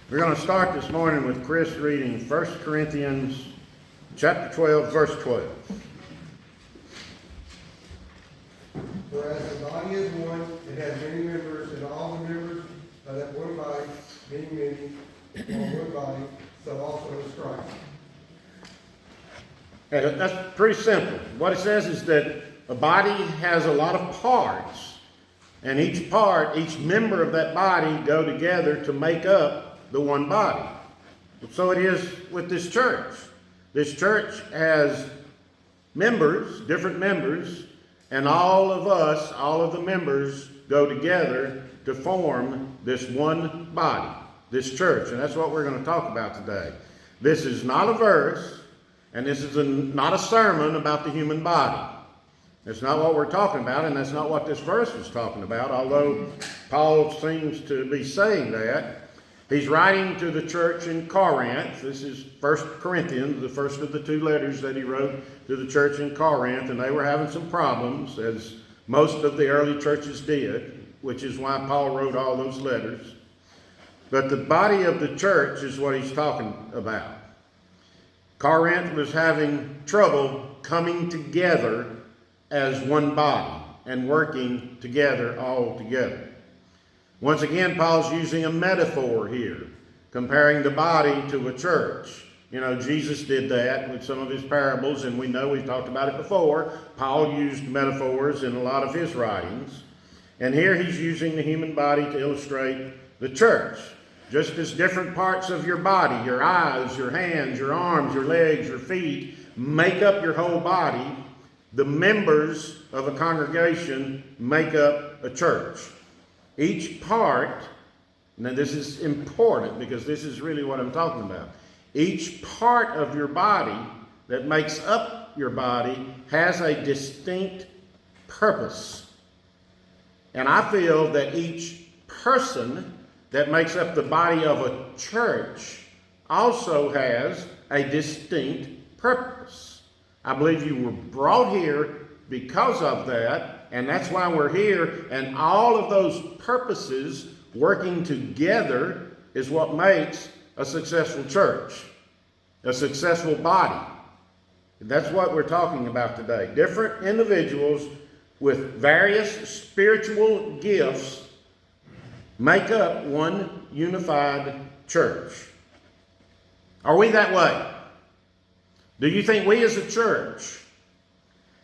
We're going to start this morning with Chris reading 1 Corinthians chapter 12, verse 12. For as the body is one, it has many members, and all the members of that one body, being many, are one body, so also is Christ. And that's pretty simple. What it says is that a body has a lot of parts, and each part, each member of that body go together to make up the one body. So it is with this church. This church has members, different members, and all of us, all of the members go together to form this one body, this church. And that's what we're going to talk about today. This is not a verse, and this is not a sermon about the human body. That's not what we're talking about, and that's not what this verse was talking about, although Paul seems to be saying that. He's writing to the church in Corinth. This is 1 Corinthians, the first of the two letters that he wrote to the church in Corinth, and they were having some problems, as most of the early churches did, which is why Paul wrote all those letters. But the body of the church is what he's talking about. Corinth was having trouble coming together as one body and working together all together. Once again, Paul's using a metaphor here, comparing the body to a church. You know, Jesus did that with some of his parables, and we know we've talked about it before. Paul used metaphors in a lot of his writings. And here he's using the human body to illustrate the church. Just as different parts of your body, your eyes, your hands, your arms, your legs, your feet, make up your whole body, the members of a congregation make up a church. Each part, now this is important because this is really what I'm talking about. Each part of your body that makes up your body has a distinct purpose. And I feel that each person that makes up the body of a church also has a distinct purpose. I believe you were brought here because of that. And that's why we're here, and all of those purposes working together is what makes a successful church, a successful body. And that's what we're talking about today. Different individuals with various spiritual gifts make up one unified church. Are we that way? Do you think we as a church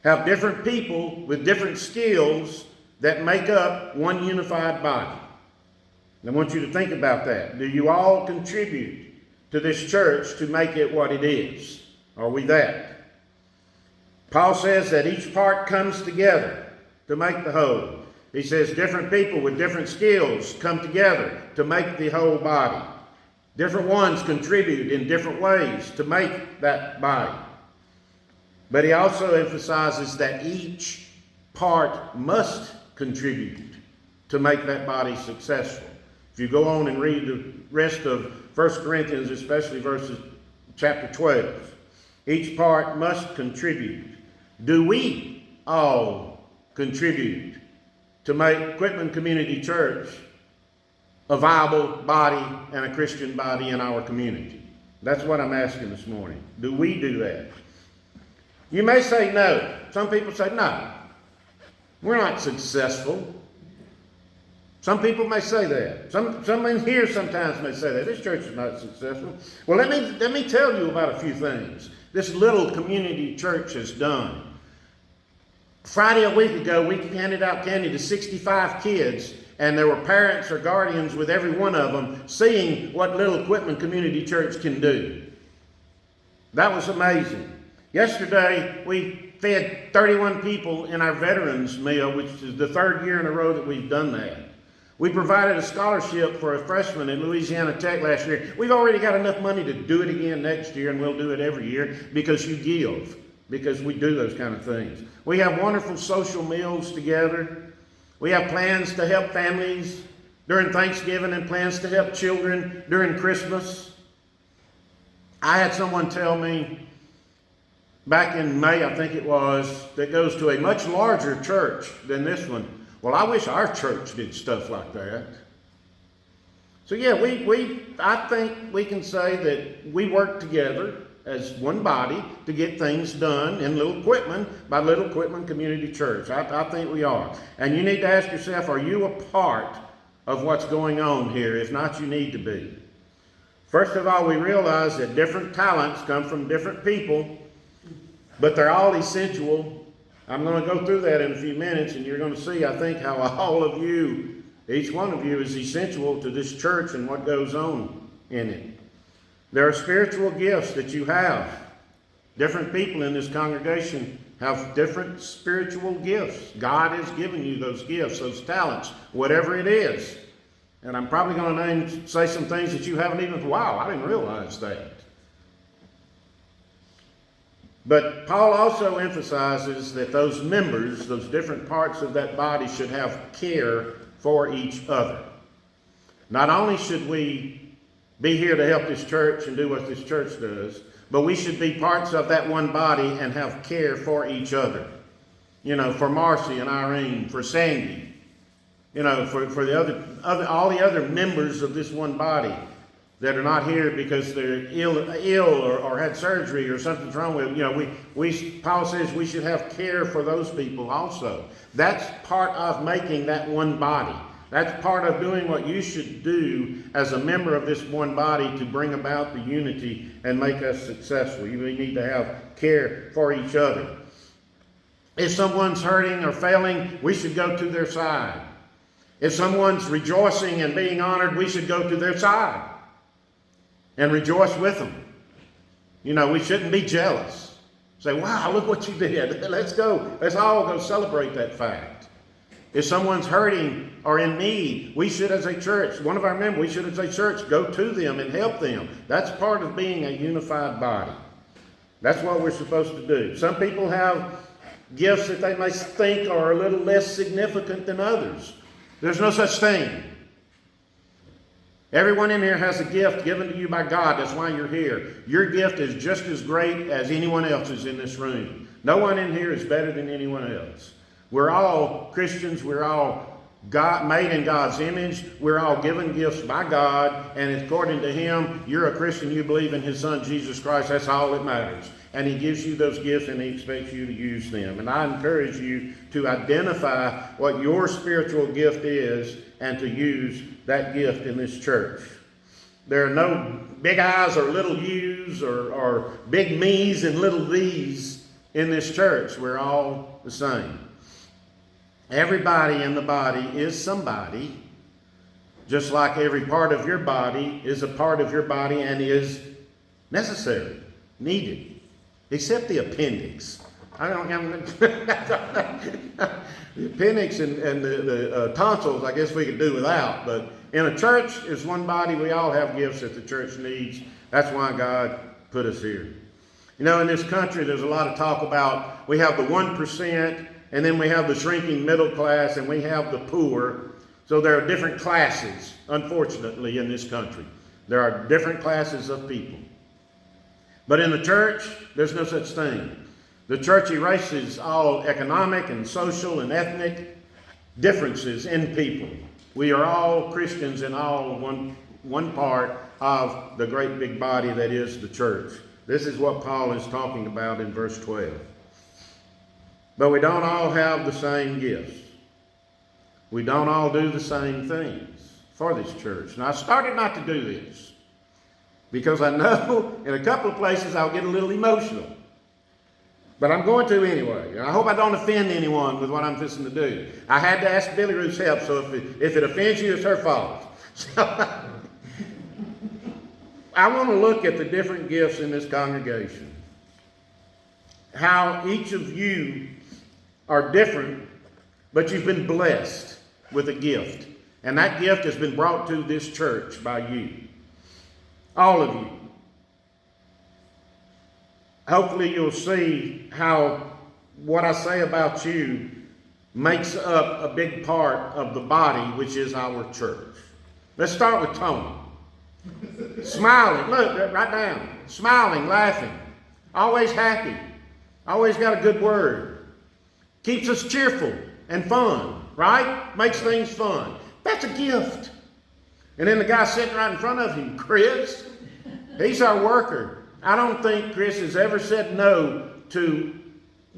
have different people with different skills that make up one unified body? I want you to think about that. Do you all contribute to this church to make it what it is? Are we that? Paul says that each part comes together to make the whole. He says different people with different skills come together to make the whole body. Different ones contribute in different ways to make that body. But he also emphasizes that each part must contribute to make that body successful. If you go on and read the rest of 1 Corinthians, especially chapter 12, each part must contribute. Do we all contribute to make Quitman Community Church a viable body and a Christian body in our community? That's what I'm asking this morning. Do we do that? You may say no. Some people say no. We're not successful. Some people may say that. Some in here sometimes may say that. This church is not successful. Well, let me tell you about a few things this little community church has done. Friday a week ago, we handed out candy to 65 kids, and there were parents or guardians with every one of them seeing what little Quitman Community Church can do. That was amazing. Yesterday, we fed 31 people in our veterans meal, which is the third year in a row that we've done that. We provided a scholarship for a freshman at Louisiana Tech last year. We've already got enough money to do it again next year, and we'll do it every year because you give, because we do those kind of things. We have wonderful social meals together. We have plans to help families during Thanksgiving and plans to help children during Christmas. I had someone tell me back in May, I think it was, that goes to a much larger church than this one. Well, I wish our church did stuff like that. So yeah, I think we can say that we work together as one body to get things done in Little Quitman by Little Quitman Community Church. I think we are. And you need to ask yourself, are you a part of what's going on here? If not, you need to be. First of all, we realize that different talents come from different people, but they're all essential. I'm going to go through that in a few minutes, and you're going to see, I think, how all of you, each one of you, is essential to this church and what goes on in it. There are spiritual gifts that you have. Different people in this congregation have different spiritual gifts. God has given you those gifts, those talents, whatever it is. And I'm probably going to say some things that you haven't even, wow, I didn't realize that. But Paul also emphasizes that those members, those different parts of that body, should have care for each other. Not only should we be here to help this church and do what this church does, but we should be parts of that one body and have care for each other. You know, for Marcy and Irene, for Sandy, you know, for the all the other members of this one body that are not here because they're ill or had surgery or something's wrong with them. You know, Paul says we should have care for those people also. That's part of making that one body. That's part of doing what you should do as a member of this one body to bring about the unity and make us successful. We need to have care for each other. If someone's hurting or failing, we should go to their side. If someone's rejoicing and being honored, we should go to their side and rejoice with them. You know, we shouldn't be jealous. Say, wow, look what you did. Let's go. Let's all go celebrate that fact. If someone's hurting or in need, we should as a church, one of our members, we should as a church go to them and help them. That's part of being a unified body. That's what we're supposed to do. Some people have gifts that they may think are a little less significant than others. There's no such thing. Everyone in here has a gift given to you by God. That's why you're here. Your gift is just as great as anyone else's in this room. No one in here is better than anyone else. We're all Christians. We're all made in God's image. We're all given gifts by God. And according to Him, you're a Christian. You believe in His Son, Jesus Christ. That's all that matters. And He gives you those gifts and He expects you to use them. And I encourage you to identify what your spiritual gift is and to use that gift in this church. There are no big I's or little U's or big me's and little these in this church. We're all the same. Everybody in the body is somebody, just like every part of your body is a part of your body and is necessary, needed, except the appendix. I don't have the appendix and the tonsils, I guess we could do without, but in a church, as one body, we all have gifts that the church needs. That's why God put us here. You know, in this country, there's a lot of talk about, we have the 1%, and then we have the shrinking middle class, and we have the poor. So there are different classes, unfortunately, in this country. There are different classes of people. But in the church, there's no such thing. The church erases all economic and social and ethnic differences in people. We are all Christians in all one part of the great big body that is the church. This is what Paul is talking about in verse 12. But we don't all have the same gifts. We don't all do the same things for this church. Now, I started not to do this because I know in a couple of places I'll get a little emotional. But I'm going to anyway. I hope I don't offend anyone with what I'm fixing to do. I had to ask Billy Ruth's help, so if it offends you, it's her fault. So I want to look at the different gifts in this congregation. How each of you are different, but you've been blessed with a gift. And that gift has been brought to this church by you. All of you. Hopefully you'll see how what I say about you makes up a big part of the body, which is our church. Let's start with Tony. Smiling, look, right down. Smiling, laughing. Always happy. Always got a good word. Keeps us cheerful and fun, right? Makes things fun. That's a gift. And then the guy sitting right in front of him, Chris, he's our worker. I don't think Chris has ever said no to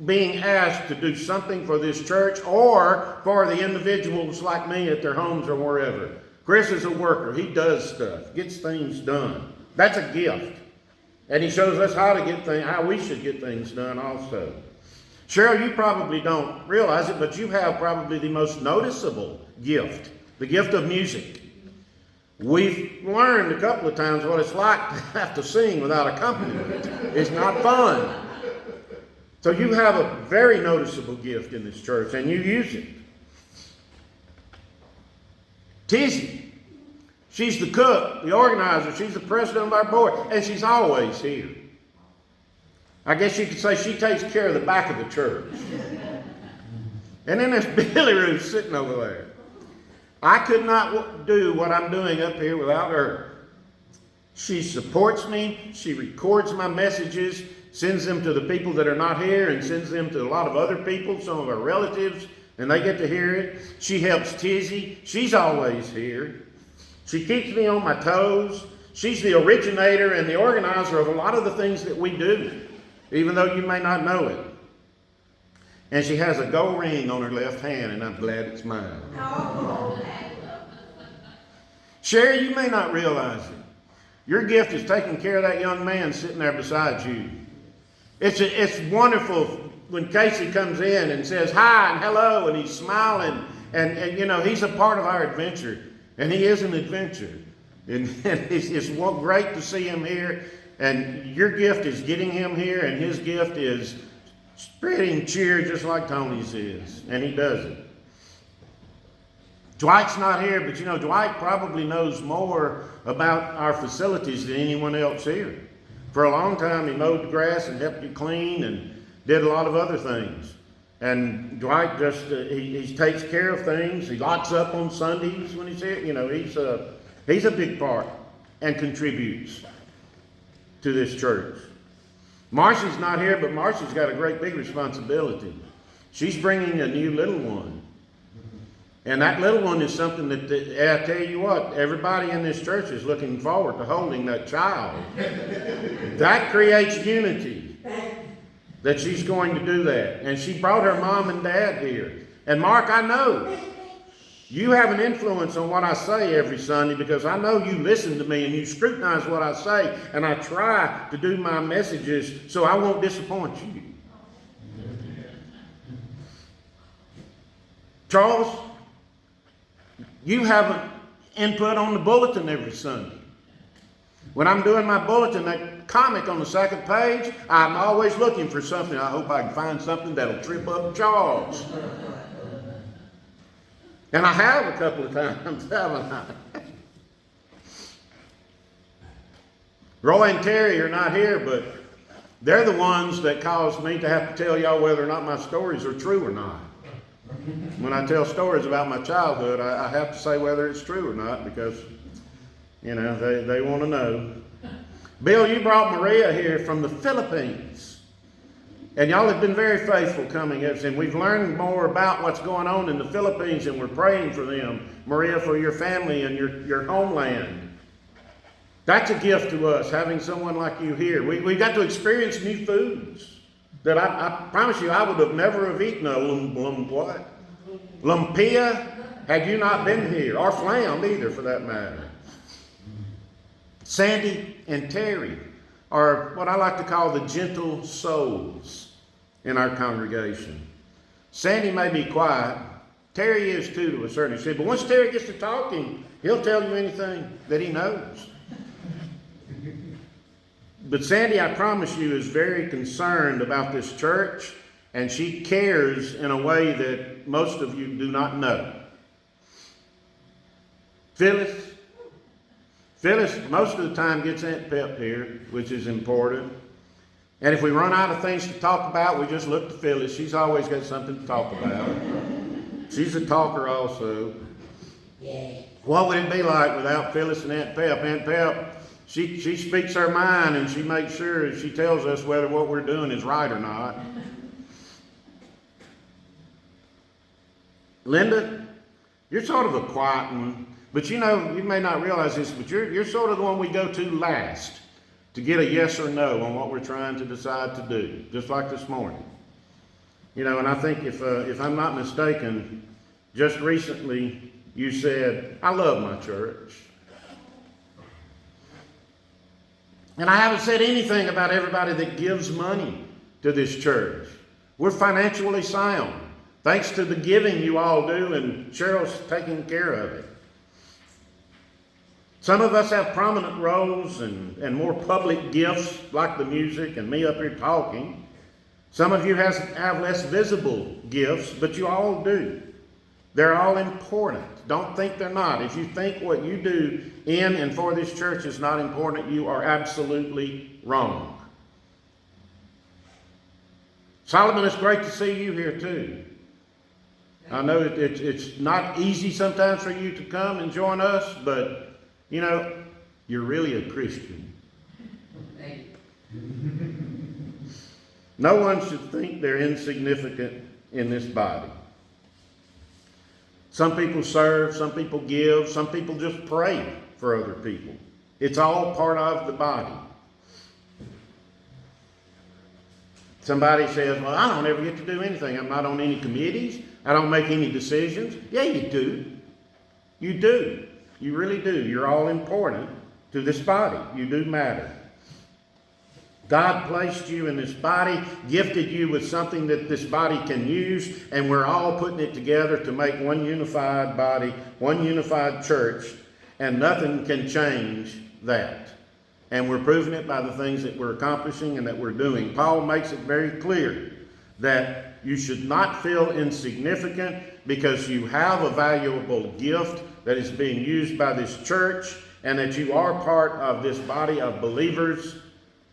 being asked to do something for this church or for the individuals like me at their homes or wherever. Chris is a worker. He does stuff, gets things done. That's a gift. And he shows us how we should get things done also. Cheryl, you probably don't realize it, but you have probably the most noticeable gift, the gift of music. We've learned a couple of times what it's like to have to sing without accompaniment. It's not fun. So you have a very noticeable gift in this church, and you use it. Tizzy, she's the cook, the organizer, she's the president of our board, and she's always here. I guess you could say she takes care of the back of the church. And then there's Billy Ruth sitting over there. I could not do what I'm doing up here without her. She supports me. She records my messages, sends them to the people that are not here, and sends them to a lot of other people, some of our relatives, and they get to hear it. She helps Tizzy. She's always here. She keeps me on my toes. She's the originator and the organizer of a lot of the things that we do, even though you may not know it. And she has a gold ring on her left hand, and I'm glad it's mine. Sherry, you may not realize it. Your gift is taking care of that young man sitting there beside you. It's wonderful when Casey comes in and says hi and hello, and he's smiling, and you know, he's a part of our adventure, and he is an adventure. And it's great to see him here, and your gift is getting him here, and his gift is spreading cheer just like Tony's is, and he does it. Dwight's not here, but you know, Dwight probably knows more about our facilities than anyone else here. For a long time, he mowed the grass and helped you clean and did a lot of other things. And Dwight just, he takes care of things. He locks up on Sundays when he's here. You know, he's a big part and contributes to this church. Marcy's not here, but Marcy's got a great big responsibility. She's bringing a new little one. And that little one is something that, I tell you what, everybody in this church is looking forward to holding that child. That creates unity, that she's going to do that. And she brought her mom and dad here. And Mark, I know you have an influence on what I say every Sunday, because I know you listen to me and you scrutinize what I say, and I try to do my messages so I won't disappoint you. Charles, you have an input on the bulletin every Sunday. When I'm doing my bulletin, that comic on the second page, I'm always looking for something. I hope I can find something that'll trip up Charles. And I have a couple of times, haven't I? Roy and Terry are not here, but they're the ones that cause me to have to tell y'all whether or not my stories are true or not. When I tell stories about my childhood, I have to say whether it's true or not, because, you know, they want to know. Bill, you brought Maria here from the Philippines. And y'all have been very faithful coming, and we've learned more about what's going on in the Philippines, and we're praying for them. Maria, for your family and your homeland. That's a gift to us, having someone like you here. We got to experience new foods that I promise you I would have never have eaten a lumpia had you not been here, or flam either for that matter. Sandy and Terry are what I like to call the gentle souls in our congregation. Sandy may be quiet. Terry is too, to a certain extent. But once Terry gets to talking, he'll tell you anything that he knows. But Sandy, I promise you, is very concerned about this church, and she cares in a way that most of you do not know. Phyllis most of the time gets Aunt Pep here, which is important. And if we run out of things to talk about, we just look to Phyllis. She's always got something to talk about. She's a talker also. Yeah. What would it be like without Phyllis and Aunt Pep? Aunt Pep, she speaks her mind, and she makes sure she tells us whether what we're doing is right or not. Linda, you're sort of a quiet one. But you know, you may not realize this, but you're sort of the one we go to last to get a yes or no on what we're trying to decide to do, just like this morning. You know, and I think if I'm not mistaken, just recently you said, I love my church. And I haven't said anything about everybody that gives money to this church. We're financially sound, thanks to the giving you all do, and Cheryl's taking care of it. Some of us have prominent roles and more public gifts, like the music and me up here talking. Some of you have less visible gifts, but you all do. They're all important. Don't think they're not. If you think what you do in and for this church is not important, you are absolutely wrong. Solomon, it's great to see you here too. I know it's not easy sometimes for you to come and join us, but you know, you're really a Christian. Thank you. No one should think they're insignificant in this body. Some people serve, some people give, some people just pray for other people. It's all part of the body. Somebody says, well, I don't ever get to do anything. I'm not on any committees. I don't make any decisions. Yeah, you do. You do. You really do. You're all important to this body. You do matter. God placed you in this body, gifted you with something that this body can use, and we're all putting it together to make one unified body, one unified church, and nothing can change that. And we're proving it by the things that we're accomplishing and that we're doing. Paul makes it very clear that you should not feel insignificant because you have a valuable gift that is being used by this church, and that you are part of this body of believers.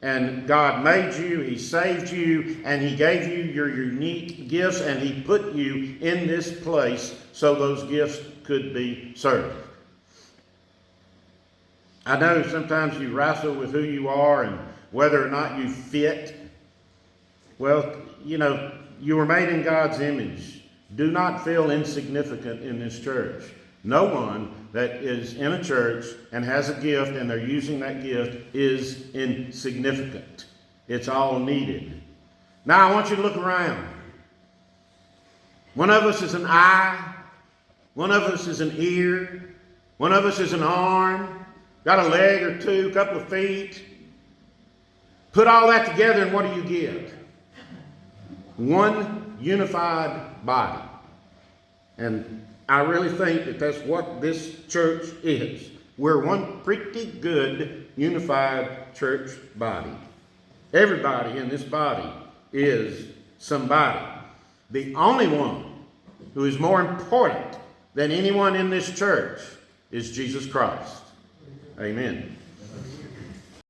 And God made you, He saved you, and He gave you your unique gifts, and He put you in this place so those gifts could be served. I know sometimes you wrestle with who you are and whether or not you fit. Well, you know, you were made in God's image. Do not feel insignificant in this church. No one that is in a church and has a gift and they're using that gift is insignificant. It's all needed. Now I want you to look around. One of us is an eye. One of us is an ear. One of us is an arm. Got a leg or two, a couple of feet. Put all that together and what do you get? One unified body. And I really think that that's what this church is. We're one pretty good unified church body. Everybody in this body is somebody. The only one who is more important than anyone in this church is Jesus Christ. Amen.